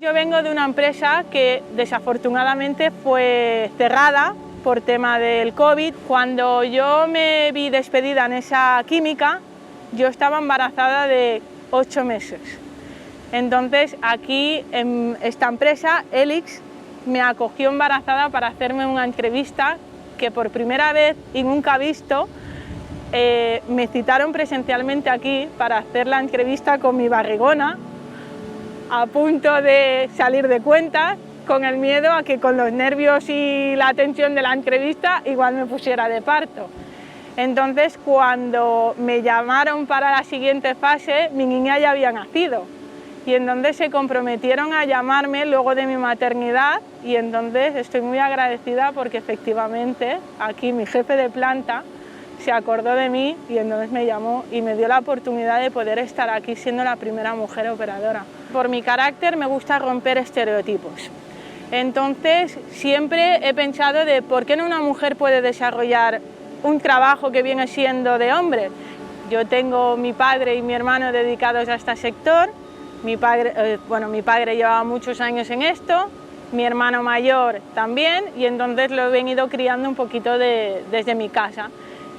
Yo vengo de una empresa que desafortunadamente fue cerrada por tema del COVID. Cuando yo me vi despedida en esa química, yo estaba embarazada de 8 meses. Entonces aquí en esta empresa, Elix, me acogió embarazada para hacerme una entrevista que por primera vez y nunca visto, me citaron presencialmente aquí para hacer la entrevista con mi barrigona, a punto de salir de cuentas, con el miedo a que con los nervios y la tensión de la entrevista igual me pusiera de parto. Entonces, cuando me llamaron para la siguiente fase, mi niña ya había nacido y entonces se comprometieron a llamarme luego de mi maternidad, y entonces estoy muy agradecida porque efectivamente aquí mi jefe de planta se acordó de mí y entonces me llamó y me dio la oportunidad de poder estar aquí siendo la primera mujer operadora. Por mi carácter me gusta romper estereotipos. Entonces siempre he pensado de por qué no una mujer puede desarrollar un trabajo que viene siendo de hombre. Yo tengo mi padre y mi hermano dedicados a este sector. Mi padre llevaba muchos años en esto, mi hermano mayor también, y entonces lo he venido criando un poquito desde mi casa,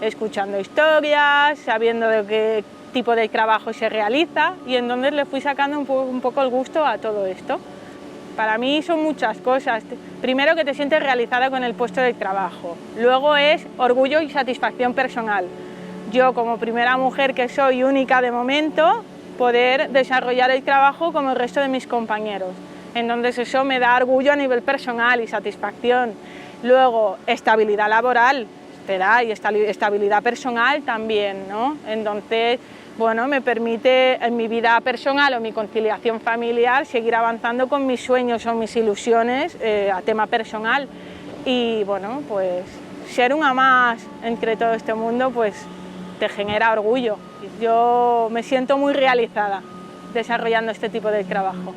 escuchando historias, sabiendo de qué tipo de trabajo se realiza, y entonces le fui sacando un poco el gusto a todo esto. Para mí son muchas cosas. Primero, que te sientes realizada con el puesto de trabajo. Luego es orgullo y satisfacción personal. Yo, como primera mujer que soy única de momento, poder desarrollar el trabajo como el resto de mis compañeros. Entonces eso me da orgullo a nivel personal y satisfacción. Luego, estabilidad laboral, y estabilidad personal también, ¿no? Entonces, bueno, me permite en mi vida personal o mi conciliación familiar seguir avanzando con mis sueños o mis ilusiones a tema personal. Y bueno, pues ser una más entre todo este mundo, pues te genera orgullo. Yo me siento muy realizada desarrollando este tipo de trabajo.